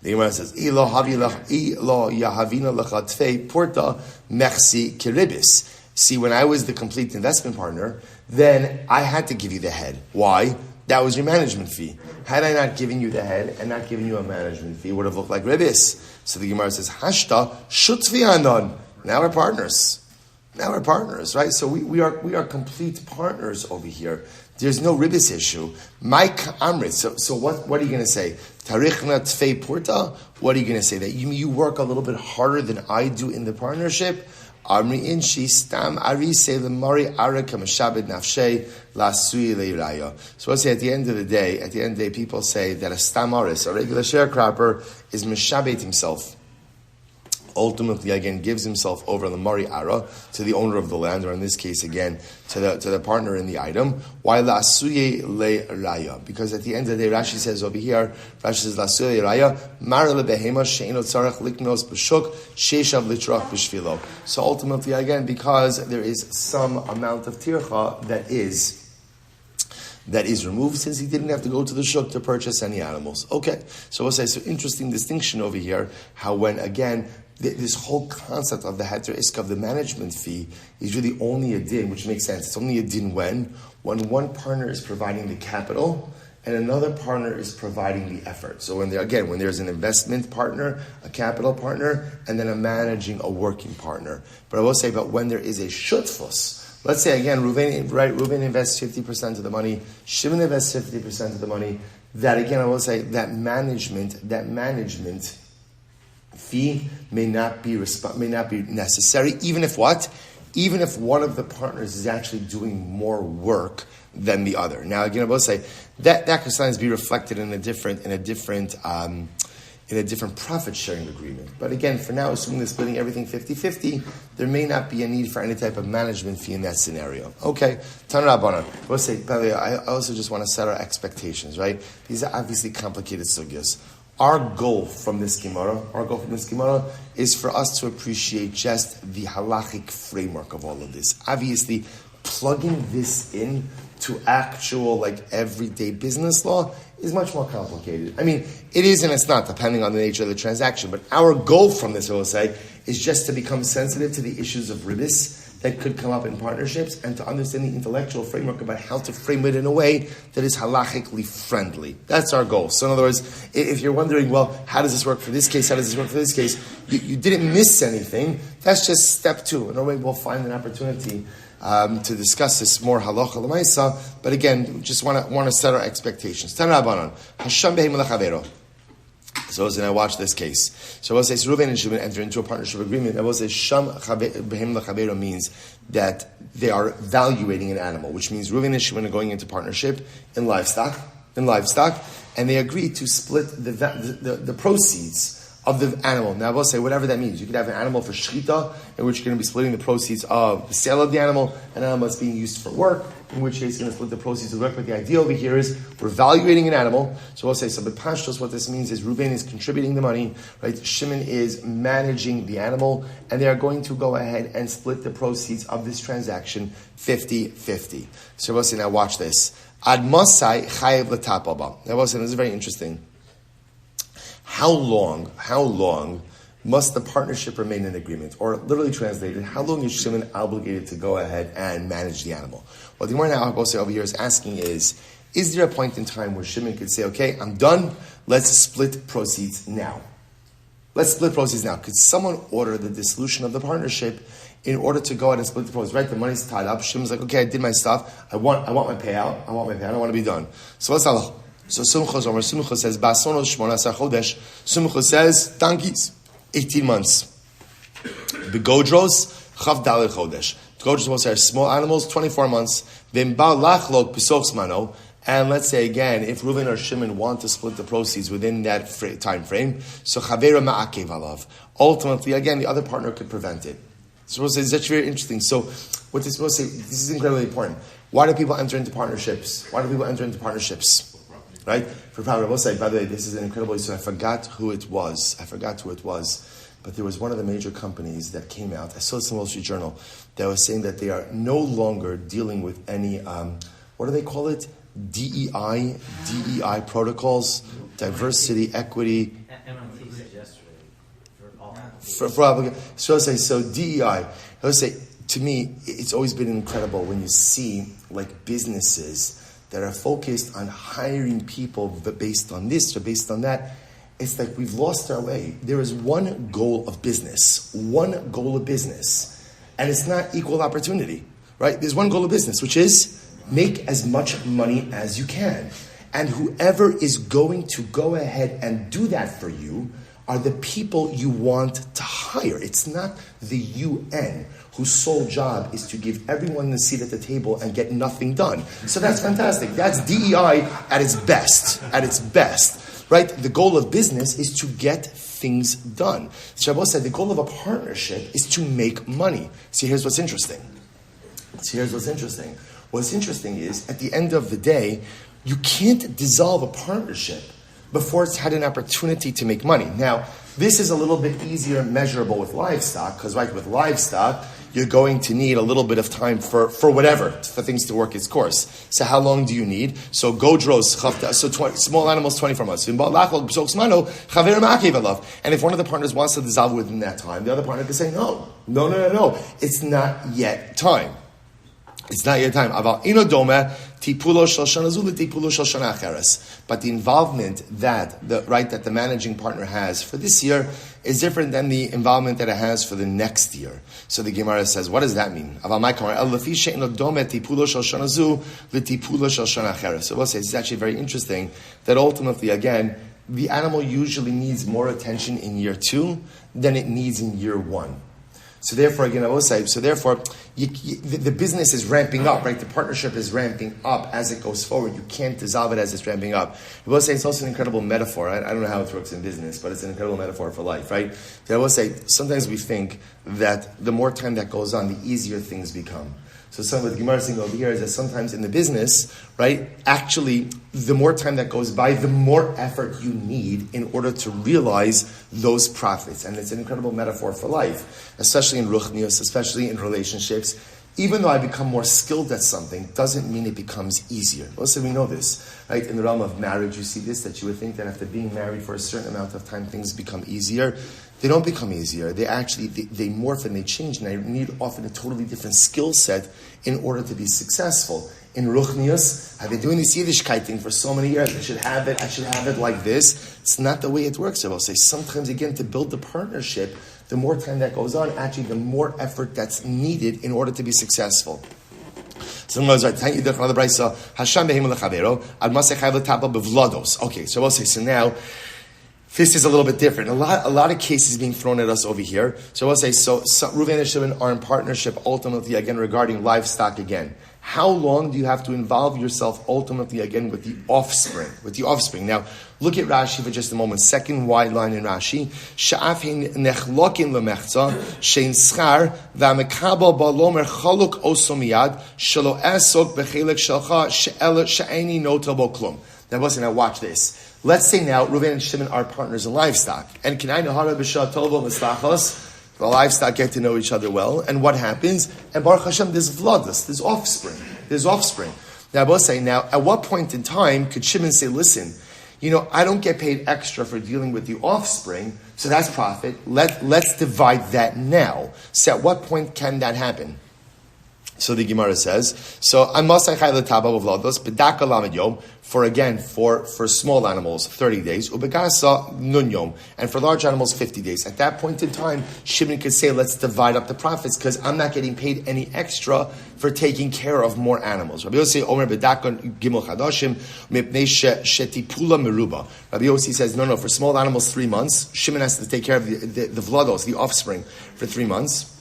The Gemara says, "Ilo yahavina lechatfei porta mechsi kiribis." See, when I was the complete investment partner, then I had to give you the head. Why? That was your management fee. Had I not given you the head and not given you a management fee, it would have looked like ribis. So the Gemara says, "Hashta shutvi anon." Now we're partners. Right? So we are complete partners over here. There's no ribis issue. Mike Amrit. So what are you going to say? Tarichna tfei porta. What are you going to say? That you work a little bit harder than I do in the partnership? Amri inshi stam ari se lemari ara kamashabed nafshe lasui leiraya. So let's say at the end of the day, people say that a stam aris, a regular sharecropper, is meshabed himself. Ultimately, again, gives himself over the Mari Ara to the owner of the land, or in this case, again, to the partner in the item. Why la'asuye le raya? Because at the end of the day, Rashi says over here, Rashi says la'asuye raya mar lebehema she'eno tzarach liknos b'shuk sheishav litrach b'shvilo. So ultimately, again, because there is some amount of tircha that is removed, since he didn't have to go to the shuk to purchase any animals. Okay, so we'll say, so interesting distinction over here, how when, again, this whole concept of the heter iska, of the management fee, is really only a din, which makes sense. It's only a din when one partner is providing the capital and another partner is providing the effort. So when there's an investment partner, a capital partner, and then a working partner. But I will say, but when there is a shutfus, let's say again, Reuven invests 50% of the money, Shimon invests 50% of the money. That again, I will say that management fee may not be necessary, even if one of the partners is actually doing more work than the other. Now again, I will say that could sometimes be reflected in a different profit sharing agreement. But again, for now, assuming they're splitting everything 50-50, there may not be a need for any type of management fee in that scenario. Okay, Tanra Rabbanan. We'll say, by the way, I also just want to set our expectations, right? These are obviously complicated sugyas. Our goal from this Gemara is for us to appreciate just the halachic framework of all of this. Obviously, plugging this in to actual, everyday business law is much more complicated. I mean, it is and it's not, depending on the nature of the transaction. But our goal from this, I will say, is just to become sensitive to the issues of ribis that could come up in partnerships and to understand the intellectual framework about how to frame it in a way that is halachically friendly. That's our goal. So in other words, if you're wondering, well, how does this work for this case? How does this work for this case? You didn't miss anything. That's just step 2. And anyway, we'll find an opportunity to discuss this more halacha l'maisa. But again, just want to set our expectations. Tan Rabbanan, Hashem behem l'chavero. So as I watch this case. So I will say Reuven and Shimon enter into a partnership agreement. I will say Sham behem l'chavero means that they are valuating an animal, which means Reuven and Shimon are going into partnership in livestock, and they agree to split the proceeds of the animal. Now I will say whatever that means. You could have an animal for shchita, in which you're going to be splitting the proceeds of the sale of the animal, an animal that's being used for work, in which case he's going to split the proceeds of the work. But the idea over here is we're evaluating an animal. So we'll say, so the pashtos, what this means is Reuven is contributing the money, right? Shimon is managing the animal, and they are going to go ahead and split the proceeds of this transaction 50-50. So we'll say, now watch this. Ad Mosai chayev l'tapaba. Now we'll say, this is very interesting. How long must the partnership remain in agreement? Or literally translated, how long is Shimon obligated to go ahead and manage the animal? What the Gemara now over here is asking is there a point in time where Shimon could say, okay, I'm done, let's split proceeds now? Let's split proceeds now. Could someone order the dissolution of the partnership in order to go ahead and split the proceeds? Right, the money's tied up. Shimon's like, okay, I did my stuff. I want my payout. I want to be done. So let's have So Simcha says, Basonos Shmonasar Chodesh. Simcha says, donkeys, 18 months. Begodros, Chav Dalet Chodesh. Begodros are small animals, 24 months. Then Ba Lachlok Pisochs Mano. And let's say again, if Reuven or Shimon want to split the proceeds within that time frame, so Chavera Ma'akev Alav. Ultimately, again, the other partner could prevent it. So we'll say, that's very interesting. So what this will say, this is incredibly important. Why do people enter into partnerships? Right? For property, we'll say, by the way, this is an incredible issue. I forgot who it was. But there was one of the major companies that came out. I saw this in the Wall Street Journal that was saying that they are no longer dealing with any, what do they call it? DEI protocols, diversity, equity. MIT said yesterday So DEI. I would say, to me, it's always been incredible when you see like businesses that are focused on hiring people based on this or based on that. It's like we've lost our way. There is one goal of business, and it's not equal opportunity, right? There's one goal of business, which is make as much money as you can. And whoever is going to go ahead and do that for you are the people you want to hire. It's not the UN whose sole job is to give everyone the seat at the table and get nothing done. So that's fantastic. That's DEI at its best. Right? The goal of business is to get things done. Shabbos said the goal of a partnership is to make money. See, here's what's interesting. What's interesting is, at the end of the day, you can't dissolve a partnership before it's had an opportunity to make money. Now, this is a little bit easier measurable with livestock, because right, with livestock, you're going to need a little bit of time for things to work its course. So how long do you need? So godros, small animals, 24 months. And if one of the partners wants to dissolve within that time, the other partner can say, no, it's not yet time. But the involvement that the managing partner has for this year is different than the involvement that it has for the next year. So the Gemara says, what does that mean? So we'll say it's actually very interesting that ultimately, again, the animal usually needs more attention in year 2 than it needs in year 1. So therefore, again, I will say, the business is ramping up, right? The partnership is ramping up as it goes forward. You can't dissolve it as it's ramping up. I will say it's also an incredible metaphor. I don't know how it works in business, but it's an incredible metaphor for life, right? So I will say, sometimes we think that the more time that goes on, the easier things become. So some of the Gemara saying over here is that sometimes in the business, right, actually, the more time that goes by, the more effort you need in order to realize those profits. And it's an incredible metaphor for life, especially in ruchnius, especially in relationships. Even though I become more skilled at something, doesn't mean it becomes easier. Also, we know this, right? In the realm of marriage, you see this, that you would think that after being married for a certain amount of time, things become easier. They don't become easier. They actually, they morph and they change, and I need often a totally different skill set in order to be successful. In ruchnius, I've been doing this Yiddishkeit thing for so many years. I should have it like this. It's not the way it works. I will say, sometimes, again, to build the partnership, the more time that goes on, actually, the more effort that's needed in order to be successful. So okay, so we'll say, so now, this is a little bit different. A lot of cases being thrown at us over here. So we'll say, so Reuven and Shimon are in partnership ultimately, again, regarding livestock again. How long do you have to involve yourself ultimately again with the offspring? Now, look at Rashi for just a moment. Second wide line in Rashi. Sha'afin nechlokin lemechza, shein schar, v'amekabel balomer chaluk osomiyad, shelo esok b'chelek shelcha, she'eni notel bo klum. Now watch this. Let's say now, Reuven and Shimon are partners in livestock. And can I know how to b'shah tovo mislachos? The livestock get to know each other well, and what happens? And Baruch Hashem, there's vlodas, there's offspring. Now, I will say, now, at what point in time could Shimon say, listen, I don't get paid extra for dealing with the offspring, so that's profit. Let's divide that now. So at what point can that happen? So the Gemara says, for small animals, 30 days, ubegasa nun yom, and for large animals, 50 days. At that point in time, Shimon could say, let's divide up the profits, because I'm not getting paid any extra for taking care of more animals. Rabbi Yossi Omer bedaka gimel chadashim mipnei shetipula meruba. Rabbi Yossi says, no, for small animals, 3 months. Shimon has to take care of the vlados, the offspring, for 3 months,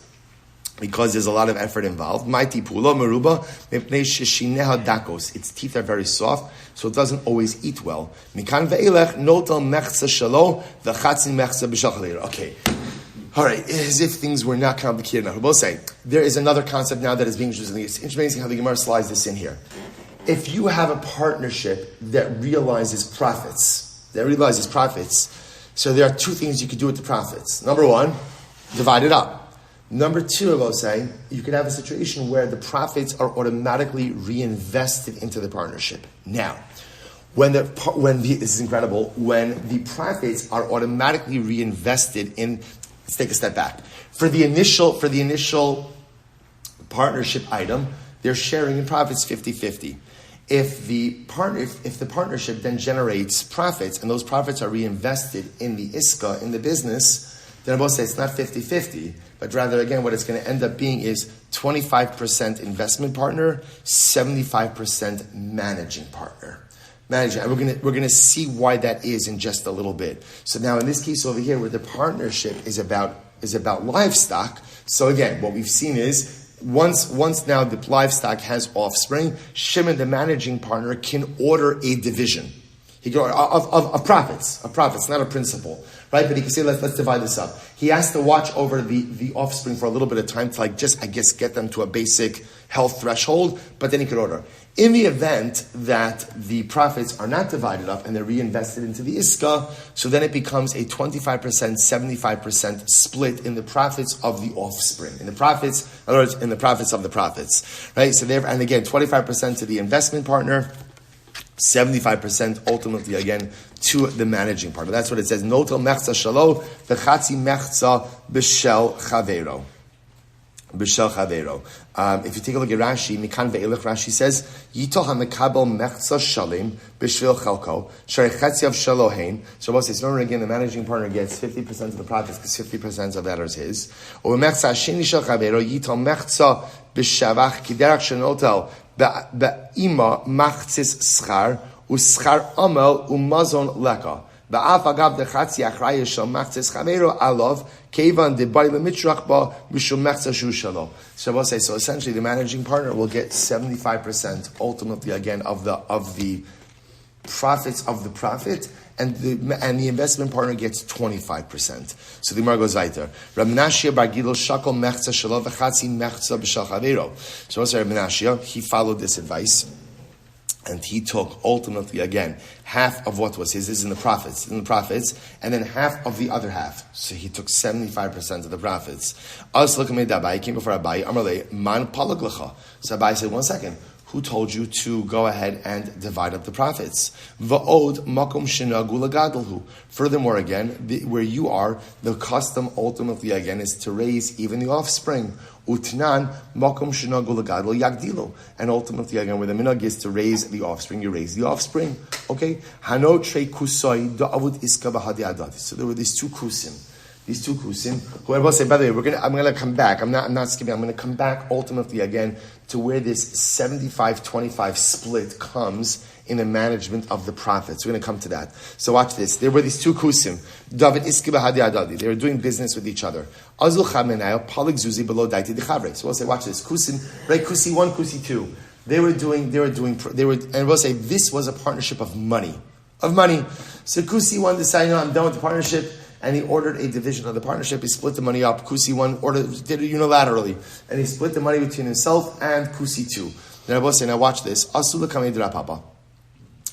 because there's a lot of effort involved. Maiti pula meruba mipnei sheshineha dakos. Its teeth are very soft, so it doesn't always eat well. Mikan ve'elech notel mechza shalo v'chatzin mechza b'shachalira. Okay. All right, as if things were not complicated enough. We'll both say, there is another concept now that is being introduced. It's interesting how the Gemara slides this in here. If you have a partnership that realizes profits, so there are 2 things you could do with the profits. Number 1, divide it up. Number 2, I will say, you could have a situation where the profits are automatically reinvested into the partnership. Now, this is incredible, when the profits are automatically reinvested in, let's take a step back. For the initial partnership item, they're sharing in profits 50-50. If the partnership then generates profits, and those profits are reinvested in the iska, in the business, then I will say it's not 50-50, but rather, again, what it's going to end up being is 25% investment partner, 75% managing partner. And we're going to see why that is in just a little bit. So now, in this case over here, where the partnership is about livestock. So again, what we've seen is once now the livestock has offspring, Shimon, the managing partner, can order a division. He can order of profits, not a principal. Right, but he can say, let's divide this up. He has to watch over the offspring for a little bit of time to get them to a basic health threshold, but then he could order. In the event that the profits are not divided up and they're reinvested into the iska, so then it becomes a 25%, 75% split in the profits of the offspring. In the profits of the profits. Right? So there, and again, 25% to the investment partner, 75% ultimately again to the managing partner. That's what it says. Notel mechza shalo v'chatzi mechza b'shel chavero. If you take a look at Rashi, Mikan ve'elech, Rashi says, Yitol ha'mekabel mechza shalim b'shvil chalko, sharei chatzi of shalohein. So we'll say, remember again, the managing partner gets 50% of the profits because 50% of that is his. Or mechza sheni shel chavero, Yitol mechza b'shavach kiderach shenotel ba'ima machzis schar u'schar amel u'mazon leka. Ba'af agav dechatzi achraya shel machzis chavero alov kevan debai lemitrach ba mishum mechza shu shalo. So we'll say, so essentially the managing partner will get 75% ultimately again of the profits of the profit, and the investment partner gets 25%. So the Gemara goes weiter. Rab Menashia bar Gidol shakol mechza shelo v'chatzi mechza b'shel chavero. So what's Rab Menashia? He followed this advice, and he took ultimately again half of what was his. This is in the profits, and then half of the other half. So he took 75% of the profits. He came before Abai. Amarle man palag lecha. So Abai said, 1 second. Who told you to go ahead and divide up the profits? Va'od makom shenagu lagadolhu. Furthermore, again, where you are, the custom ultimately again is to raise even the offspring. Utnan makom shenagu lagadol yagdilo. And ultimately again, where the minhag is to raise the offspring, you raise the offspring. Okay? Hano trei kusoi da'avud iska b'hadi adati. So there were these two kusim. Who I will say, by the way, I'm going to come back. I'm not skipping. I'm going to come back ultimately again to where this 75-25 split comes in the management of the profits. We're going to come to that. So watch this. There were these two kusim. David iski b'hadi adadi. They were doing business with each other. Azul chamenayo palig zuzi below daiti dechavre. So we'll say, watch this. Kusim, right? Kusi 1, Kusi 2. and we'll say this was a partnership of money. So Kusi 1 decided, I'm done with the partnership, and he ordered a division of the partnership. He split the money up. Kusi 1 did it unilaterally, and he split the money between himself and Kusi 2. Then I will say, now watch this. Asula kamei de Papa.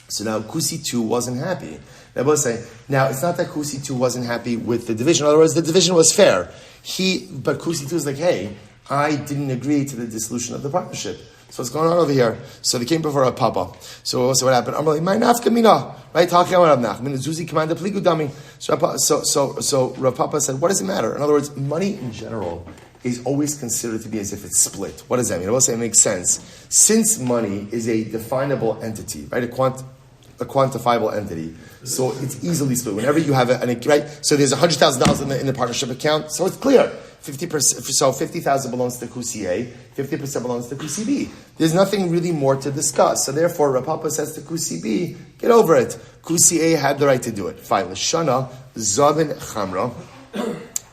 So now Kusi 2 wasn't happy. I will say, now it's not that Kusi 2 wasn't happy with the division. In other words, the division was fair. But Kusi 2 is like, hey, I didn't agree to the dissolution of the partnership. So what's going on over here? So they came before Rav Papa. So what happened? I'm like, my nafka mina, right? Talking about Rav Nachman, Zuzi command the pligu dami. So Rav Papa said, what does it matter? In other words, money in general is always considered to be as if it's split. What does that mean? I will say it makes sense. Since money is a definable entity, right? A quantifiable entity. So it's easily split. Whenever you have right? So there's $100,000 in the partnership account, so it's clear. 50%, so 50,000 belongs to Kusi A, 50% belongs to Kusi B. There's nothing really more to discuss. So therefore, Rav Papa says to Kusi B, get over it. Kusi A had the right to do it. Fine. L'shana, Zavin Chamra,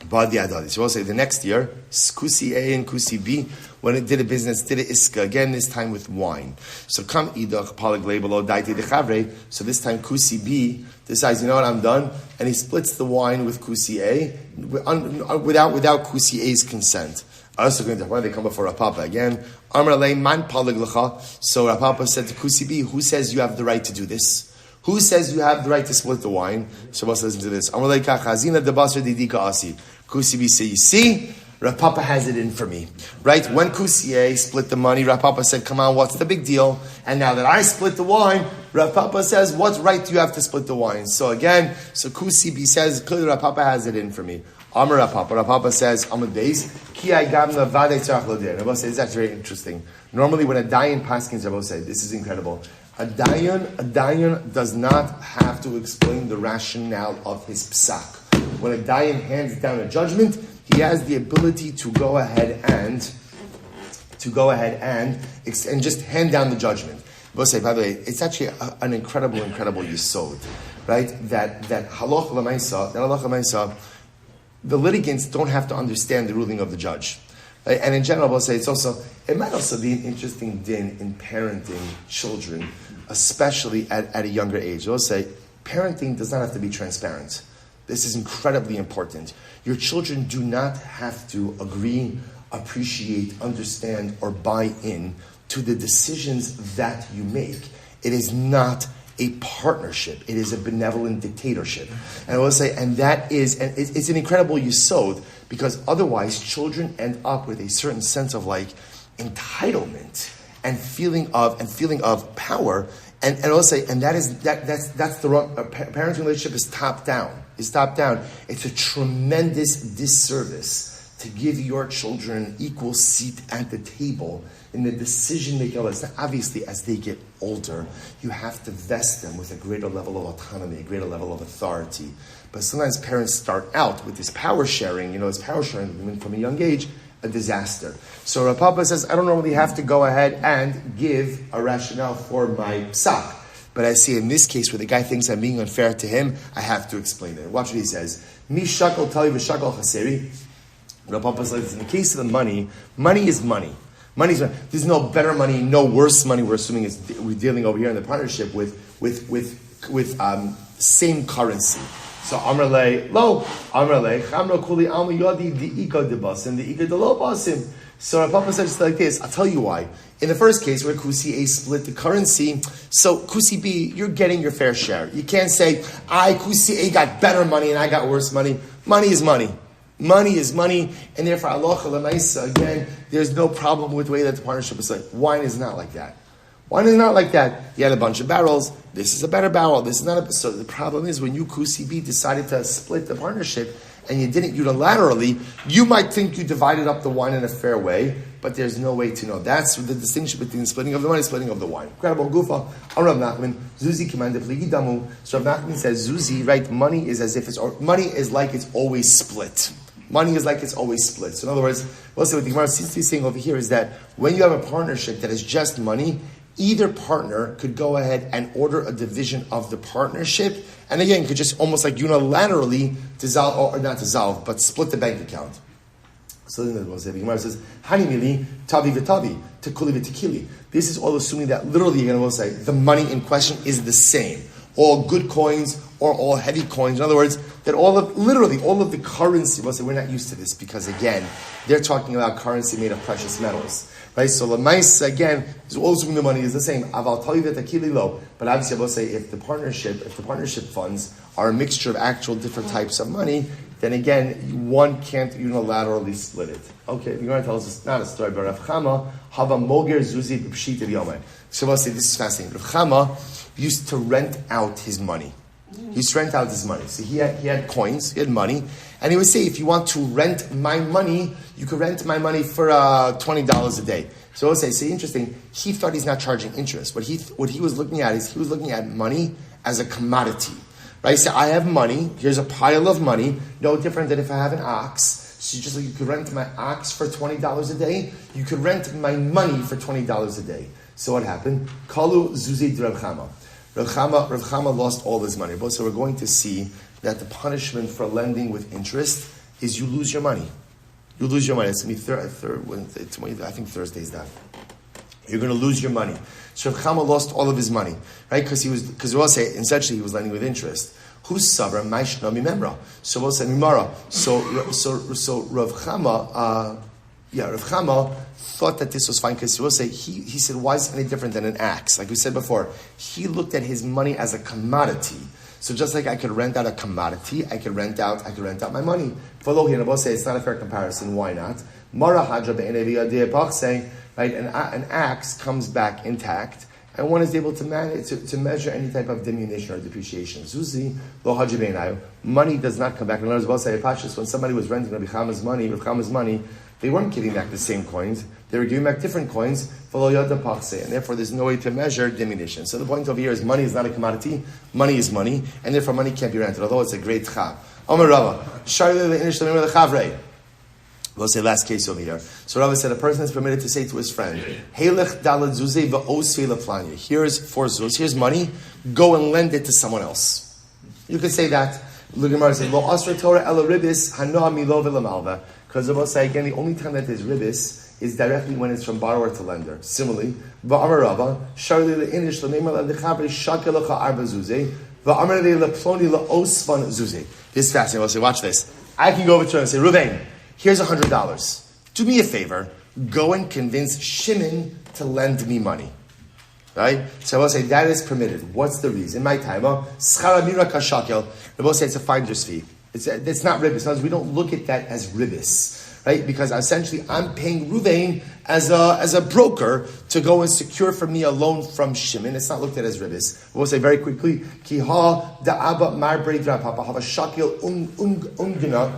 Badi Adadi. So we'll say the next year, Kusi A and Kusi B, when it did a business, did it iska, again, this time with wine. So come idach, palag labelo, daiti dechavre. So this time Kusi B decides, you know what, I'm done. And he splits the wine with Kusi A without Kusi A's consent. Also going to when they come before Rav Papa again. Amar lei man palag lecha. So Rav Papa said to Kusi B, who says you have the right to do this? Who says you have the right to split the wine? So let's listen to this. Amar lei kachazina debasar didika asi. Kusi B say, you see, Rav Papa has it in for me. Right? When Kusi A split the money, Rav Papa said, come on, what's the big deal? And now that I split the wine, Rav Papa says, what right do you have to split the wine? So again, Kusi B says, clearly Rav Papa has it in for me. Amar Rav Papa says, Amar Beis, Ki I gamna vade tzarach l'dir. Rav says, that's very interesting. Normally when a dayan paskins, Rav says, this is incredible. A dayan does not have to explain the rationale of his psak. When a dayan hands down a judgment, he has the ability to go ahead and just hand down the judgment. We'll say, by the way, it's actually an incredible yesod, right? That halacha l'maisa, the litigants don't have to understand the ruling of the judge. Right? And in general, we'll say it might also be an interesting din in parenting children, especially at a younger age. We'll say parenting does not have to be transparent. This is incredibly important. Your children do not have to agree, appreciate, understand, or buy in to the decisions that you make. It is not a partnership. It is a benevolent dictatorship. And I will say, and it's an incredible yesod, because otherwise children end up with a certain sense of like entitlement and feeling of power. And I will say, and that's the wrong. A parenting relationship is top down. It's a tremendous disservice to give your children an equal seat at the table in the decision-making. Obviously, as they get older, you have to vest them with a greater level of autonomy, a greater level of authority. But sometimes parents start out with this power sharing, from a young age, a disaster. So Rav Papa says, I don't normally have to go ahead and give a rationale for my psak. But I see in this case where the guy thinks I'm being unfair to him, I have to explain it. Watch what he says. Mi shakal tali v'shakal chaseri. Rav Papa says, in the case of the money is money. Money's money. There's no better money, no worse money. We're assuming we're dealing over here in the partnership with same currency. So Amar le chamra kuli alma yodi diika debasim diika delo basim. So Rav Papa says like this. I'll tell you why. In the first case where Kusi A split the currency, so Kusi B, you're getting your fair share. You can't say Kusi A got better money and I got worse money. Money is money. Money is money, and therefore halacha l'maisa, again, there's no problem with the way that the partnership is like. Wine is not like that. You had a bunch of barrels. This is a better barrel. This is not a. So the problem is when you Kusi B decided to split the partnership and you didn't unilaterally, you might think you divided up the wine in a fair way, but there's no way to know. That's the distinction between splitting of the money and splitting of the wine. Incredible gufa. Rav Nachman, Zuzi commanded damu. So Rav Nachman says Zuzi, right? Money is like it's always split. Money is like it's always split. So in other words, we'll say what the Gemara seems to be saying over here is that when you have a partnership that is just money, either partner could go ahead and order a division of the partnership, and again, could just almost like unilaterally dissolve, or not dissolve, but split the bank account. So the Gemara says, "Hani mili tavi v'tavi tekuli v'tekili." This is all assuming that literally, you're going to say the money in question is the same, all good coins or all heavy coins. In other words, that all of the currency. We'll say we're not used to this because again, they're talking about currency made of precious metals, right? So lemais again is all assuming the money is the same. Aval tavi v'tekili lo. But obviously, I will say if the partnership funds are a mixture of actual different types of money, then again, one can't unilaterally split it. Okay, the Gemara tells us not a story, but Rav Chama hava moger zuzi b'pshita Yomi. So I'll say this is fascinating. Rav Chama used to rent out his money. He used to rent out his money. So he had coins, he had money, and he would say, if you want to rent my money, you could rent my money for $20 a day. So I'll say, interesting. He thought he's not charging interest. What he was looking at is he was looking at money as a commodity. Right? So I have money. Here's a pile of money. No different than if I have an ox. So just like you could rent my ox for $20 a day, you could rent my money for $20 a day. So what happened? Kalu zuzi Rav Chama. Rav Chama lost all his money. So we're going to see that the punishment for lending with interest is you lose your money. You lose your money. It's going to be I think Thursday's that. You're going to lose your money. So Rav Chama lost all of his money, right? Because we all say essentially he was lending with interest. Who's sabra? Maishna mimemra. So we'll say mimara. So Rav Chama, Rav Chama thought that this was fine because we'll say he said, why is it any different than an axe? Like we said before, he looked at his money as a commodity. So just like I could rent out a commodity, I could rent out my money. Follow here, and we'll say it's not a fair comparison. Why not? Mara hadra be'enei saying. Right, an axe comes back intact, and one is able to manage to measure any type of diminution or depreciation. Zuzi lo hajibeinayu. Money does not come back. In other words, when somebody was renting Rabbi Chama's money, they weren't giving back the same coins. They were giving back different coins. And therefore, there's no way to measure diminution. So the point over here is money is not a commodity. Money is money, and therefore money can't be rented. Although it's a great chav. Amar Rava. We'll say last case over here. So Rabbi said a person is permitted to say to his friend, Heilech dalad zuzei v'osvei leflanya. Here's 4 zuz. Here's money. Go and lend it to someone else. You could say that. The Gemara says, Lo asra Torah ela ribis hanoa milo v'lamalva. Because we'll say again, the only time that there's ribis is directly when it's from borrower to lender. Similarly, v'amar Rava sharli le'inish l'meimar l'dechavri shakelacha arba zuzei v'amar le'ploni la'osvan zuzei. This is fascinating. We'll say, watch this. I can go over to him and say, Ruvain, here's $100. Do me a favor. Go and convince Shimon to lend me money. Right? So I will say that is permitted. What's the reason? My time, schara kashakel. I will say it's a finder's fee. It's not ribis. We don't look at that as ribis. Right? Because essentially I'm paying Ruvain as a broker to go and secure for me a loan from Shimon. It's not looked at as ribis. We'll say very quickly, ki ha da'aba marbrei drapapa have a shakel ungna.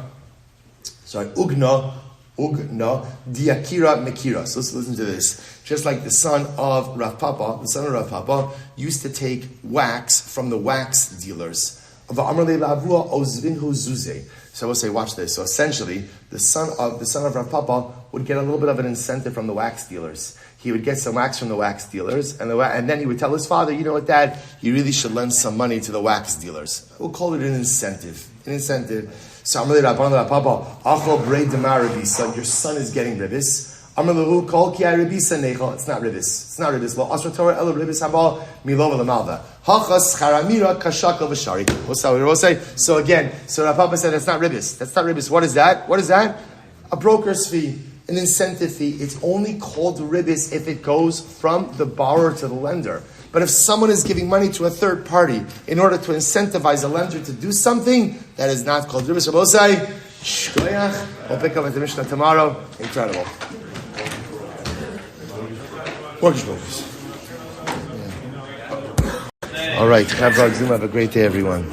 Sorry, ugna, diakira mekira. So let's listen to this. Just like the son of Rav Papa used to take wax from the wax dealers. So I will say, watch this. So essentially, the son of Rav Papa would get a little bit of an incentive from the wax dealers. He would get some wax from the wax dealers, and then he would tell his father, you know what, Dad, you really should lend some money to the wax dealers. We'll call it an incentive. So your son is getting ribis. It's not ribis. So again, so Rav Papa said that's not ribis. What is that? A broker's fee, an incentive fee. It's only called ribis if it goes from the borrower to the lender. But if someone is giving money to a third party in order to incentivize a lender to do something, that is not called ribis. We'll pick up at the Mishnah tomorrow. Incredible. Mortgage brokers. All right. Have a great day, everyone.